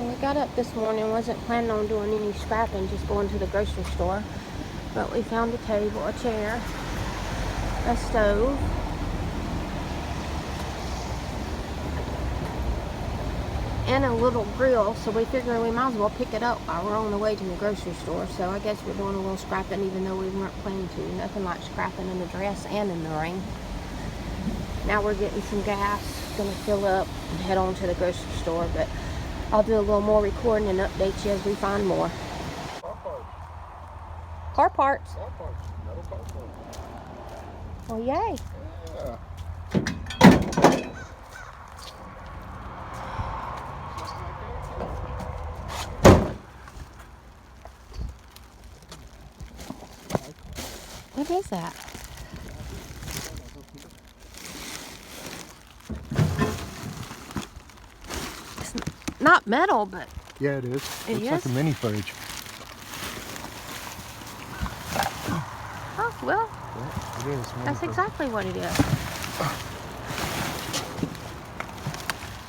We got up this morning, wasn't planning on doing any scrapping, just going to the grocery store. But we found a table, a chair, a stove, and a little grill, so we figured we might as well pick it up while we're on the way to the grocery store. So I guess we're doing a little scrapping even though we weren't planning to. Nothing like scrapping in the dress and in the rain. Now we're getting some gas, gonna fill up and head on to the grocery store, but I'll do a little more recording and update you as we find more. Car parts. Car parts. Metal car parts. Oh, yay. Yeah. What is that? It's not metal, but Yeah, it is. It Looks is? like a mini fridge. oh well, Yeah, it is. Mini that's fridge. exactly what it is.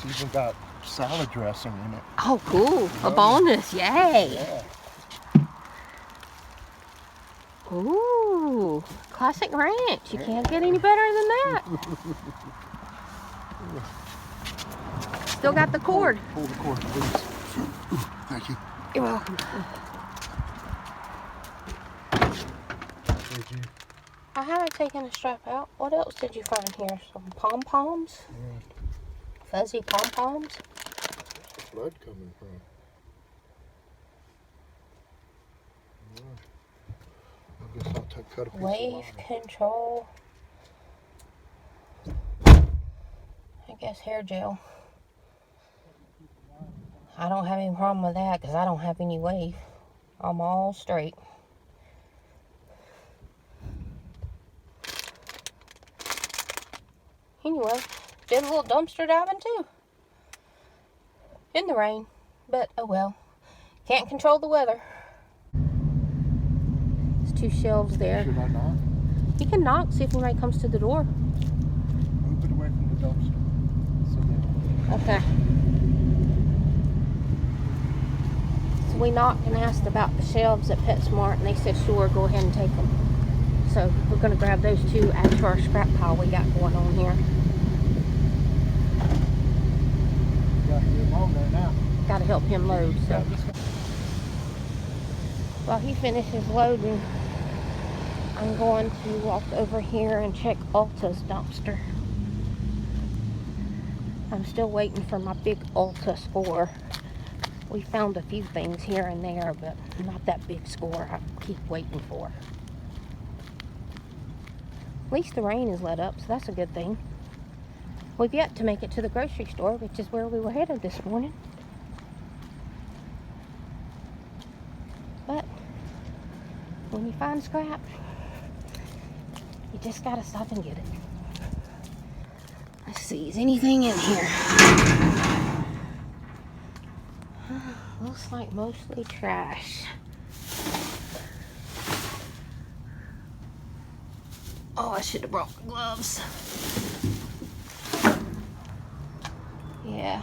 It's even got salad dressing in it. Oh, cool. A bonus. Yay. Yeah. Ooh, classic ranch. You can't get any better than that. Still got the cord. Pull the cord, please. Ooh, thank you. You're welcome. Thank you. I haven't taken a strap out. What else did you find here? Some pom-poms? Yeah. Fuzzy pom-poms? Where's the blood coming from? Yeah. I guess I'll cut a piece Wave of line. control. I guess hair gel. I don't have any problem with that because I don't have any wave. I'm all straight. Anyway, did a little dumpster diving too. In the rain. But oh well. Can't control the weather. There's two shelves there. Should I knock? You can knock, see if anybody comes to the door. Move it away from the dumpster. So Okay. So we knocked and asked about the shelves at PetSmart, and they said sure, go ahead and take them. So we're going to grab those two, add to our scrap pile we got going on here. you got him on there now. Got to help him load. So while he finishes loading, I'm going to walk over here and check Ulta's dumpster. I'm still waiting for my big Ulta score. We found a few things here and there, but not that big score I keep waiting for. At least the rain is let up, so that's a good thing. We've yet to make it to the grocery store, which is where we were headed this morning. But when you find scrap, you just gotta stop and get it. Let's see, is anything in here? Looks like mostly trash. Oh, I should have brought my gloves. Yeah.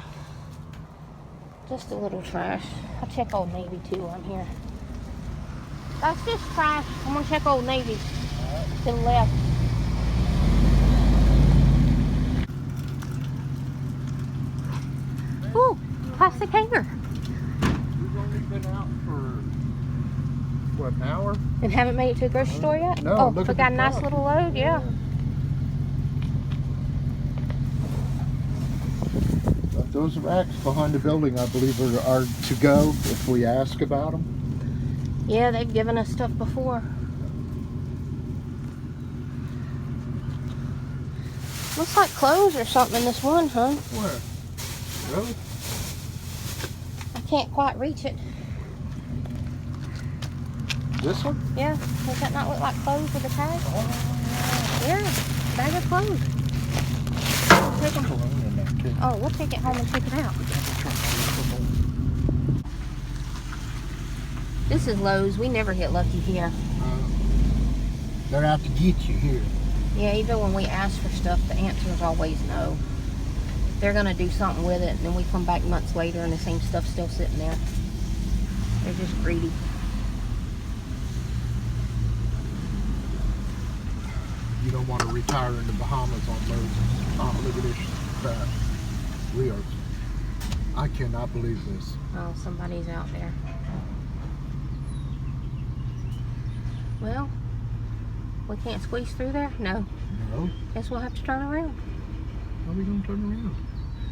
Just a little trash. I'll check Old Navy too while I'm here. That's just trash. I'm gonna check Old Navy. To the left. Ooh, plastic hanger. We've only been out for, what, an hour? And haven't made it to the grocery store yet? No, Oh, look we at got the a nice truck. little load, yeah. Those racks behind the building, I believe, are to go if we ask about them. Yeah, they've given us stuff before. Looks like clothes or something in this one, huh? Where? Really? I can't quite reach it. This one? Yeah, does that not look like clothes with a tag? Oh, Yeah, bag of clothes. Take 'em. Cologne in that kid. Oh, we'll take it home and check it out. This is Lowe's. We never get lucky here. They're out to get you here. Yeah, even when we ask for stuff, the answer is always no. they're gonna do something with it, and then we come back months later and the same stuff's still sitting there. They're just greedy. You don't want to retire in the Bahamas on Moses. Oh, look at this crap. We are. I cannot believe this. Oh, somebody's out there. Well, we can't squeeze through there? No. No. Guess we'll have to turn around. How are we going to turn around?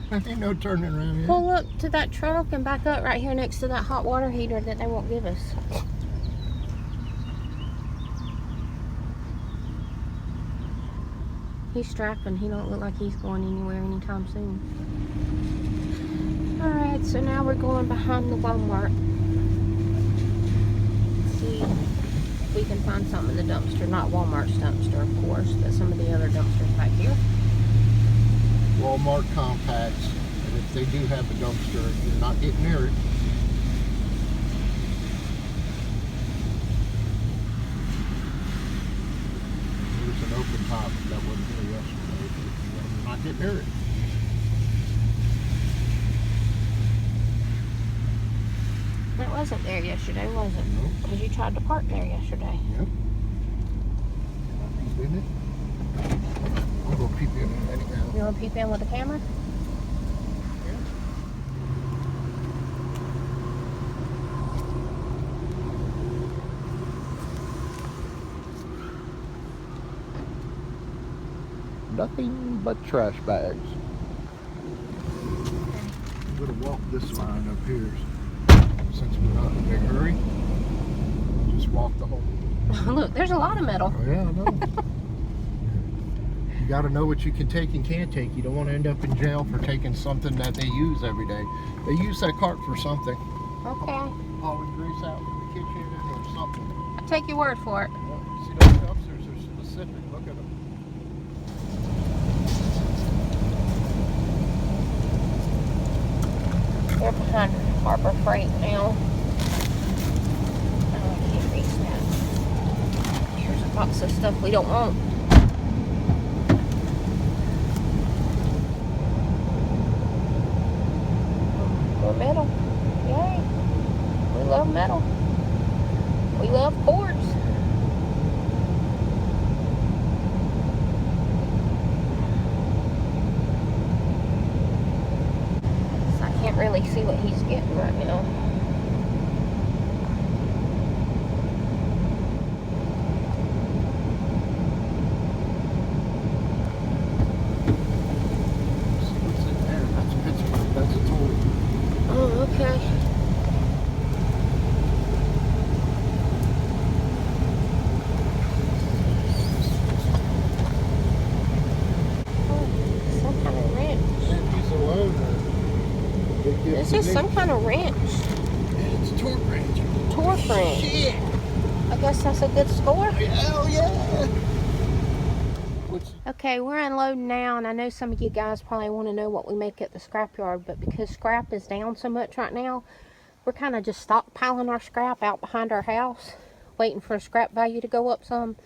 I ain't no turning around here. Pull up to that truck and back up right here next to that hot water heater that they won't give us. He's strapping. He don't look like he's going anywhere anytime soon. Alright, so now we're going behind the Walmart. See if we can find something in the dumpster. Not Walmart's dumpster, of course, but some of the other dumpsters back here. Walmart compacts, and if they do have a dumpster, you're not getting near it. There's an open top that wasn't here yesterday. You're not getting near it. It wasn't there yesterday, was it? Nope. Because you tried to park there yesterday. Yep. Didn't it? I'll go peep in a minute now. You want to peep in with the camera? Nothing but trash bags. I'm gonna walk this line up here since we're not in a big hurry. Just walk the whole. Look, there's a lot of metal. Oh, yeah, I know. You got to know what you can take and can't take. You don't want to end up in jail for taking something that they use every day. They use that cart for something. Okay. Hauling grease out from the kitchen or something. I'll take your word for it. Yeah, see, those dumpsters are specific. Look at them. They're behind Harbor Freight now. Oh, I can't reach that. Here's a box of stuff we don't want. More metal. Yay. We love metal. We love cords. So I can't really see what he's getting right now. See what's in there. That's Pittsburgh. That's a toy. Oh, okay. Oh, some kind of wrench. That piece of loaner. This is some kind of wrench. It's a torque wrench. Torque wrench. Shit. I guess that's a good score. Hell yeah. Okay, we're unloading now, and I know some of you guys probably want to know what we make at the scrapyard, but because scrap is down so much right now, we're kind of just stockpiling our scrap out behind our house, waiting for scrap value to go up some.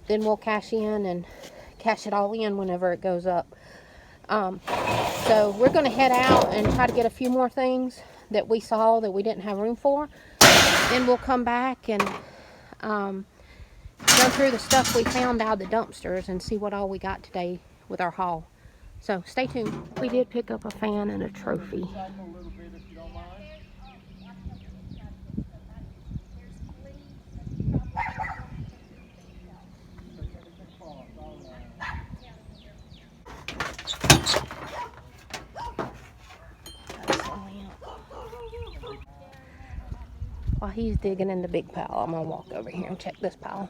Then we'll cash in and cash it all in whenever it goes up. So we're going to head out and try to get a few more things that we saw that we didn't have room for. Then we'll come back and go through the stuff we found out of the dumpsters and see what all we got today with our haul. So stay tuned. We did pick up a fan and a trophy. While he's digging in the big pile, I'm gonna walk over here and check this pile.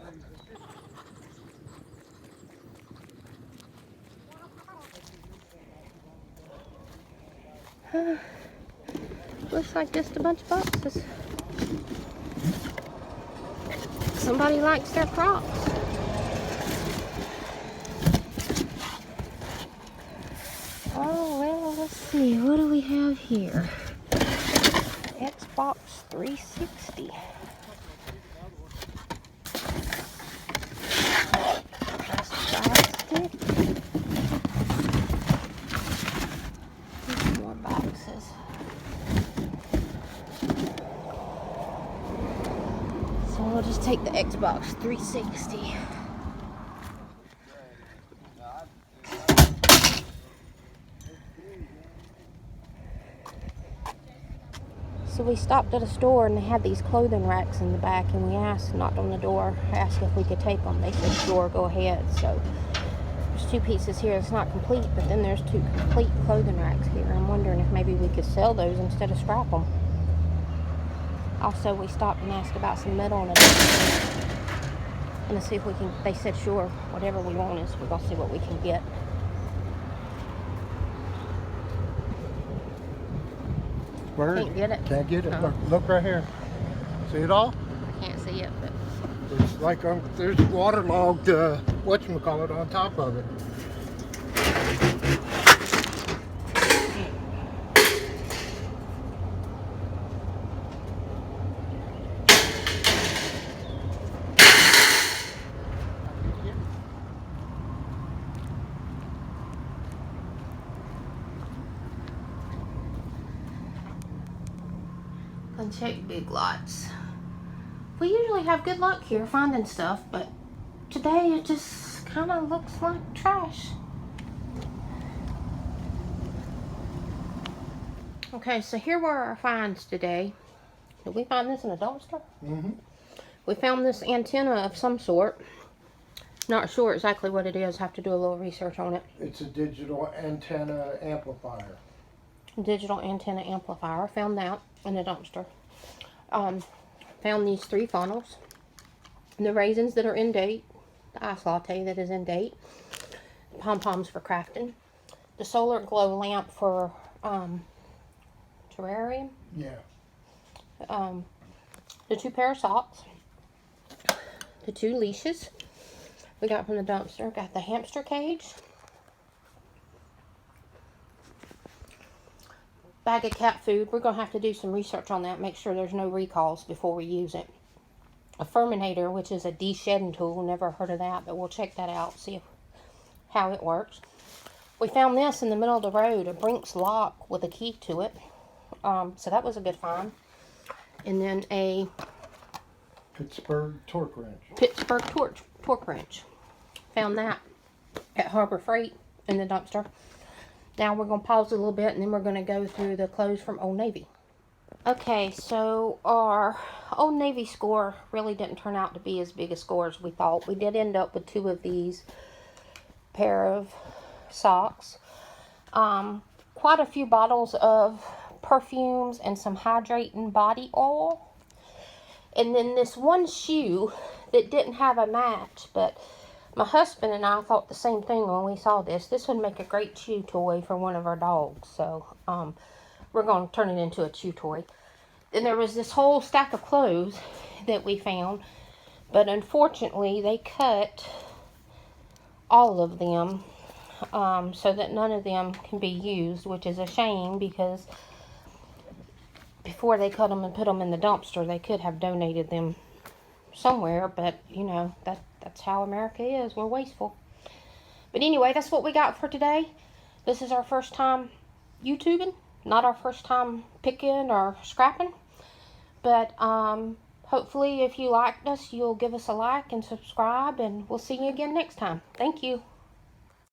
Looks like just a bunch of boxes. Somebody likes their crops. Oh, well, let's see. What do we have here? Xbox 360. Plastic. just take the Xbox 360. So we stopped at a store and they had these clothing racks in the back, and we knocked on the door, asked if we could take them. They said, sure, go ahead. So there's 2 pieces here. It's not complete, but then there's 2 complete clothing racks here. I'm wondering if maybe we could sell those instead of scrap them. Also, we stopped and asked about some metal and to see if we can, they said, sure, whatever we want is, we're going to see what we can get. Where? Can't get it. Can't get it. Oh. Look right here. See it all? I can't see it, but It's like there's waterlogged, whatchamacallit on top of it. and check Big Lots. We usually have good luck here finding stuff, but today it just kind of looks like trash. Okay, so here were our finds today. Did we find this in a dumpster? Mm-hmm. We found this antenna of some sort. Not sure exactly what it is. Have to do a little research on it. It's a digital antenna amplifier. Digital antenna amplifier. Found that in a dumpster. Found these 3 funnels. The raisins that are in date. The ice latte that is in date. Pom-poms for crafting. The solar glow lamp for terrarium. Yeah. The 2 pair of socks. The 2 leashes we got from the dumpster. Got the hamster cage. Bag of cat food. We're going to have to do some research on that. Make sure there's no recalls before we use it. A Furminator, which is a de-shedding tool. Never heard of that, but we'll check that out. See how it works. We found this in the middle of the road. A Brinks lock with a key to it. So that was a good find. And then a Pittsburgh torque wrench. Pittsburgh torque wrench. Found that at Harbor Freight in the dumpster. Now we're going to pause a little bit and then we're going to go through the clothes from Old Navy. Okay, so our Old Navy score really didn't turn out to be as big a score as we thought. We did end up with 2 of these pair of socks. Quite a few bottles of perfumes and some hydrating body oil. And then this one shoe that didn't have a match, but my husband and I thought the same thing when we saw this. This would make a great chew toy for one of our dogs. So, we're going to turn it into a chew toy. Then there was this whole stack of clothes that we found. But unfortunately, they cut all of them so that none of them can be used, which is a shame because before they cut them and put them in the dumpster, they could have donated them somewhere, but you know, that's how America is. We're wasteful. But anyway, that's what we got for today. This is our first time YouTubing, not our first time picking or scrapping. But hopefully if you liked us, you'll give us a like and subscribe, and we'll see you again next time. Thank you.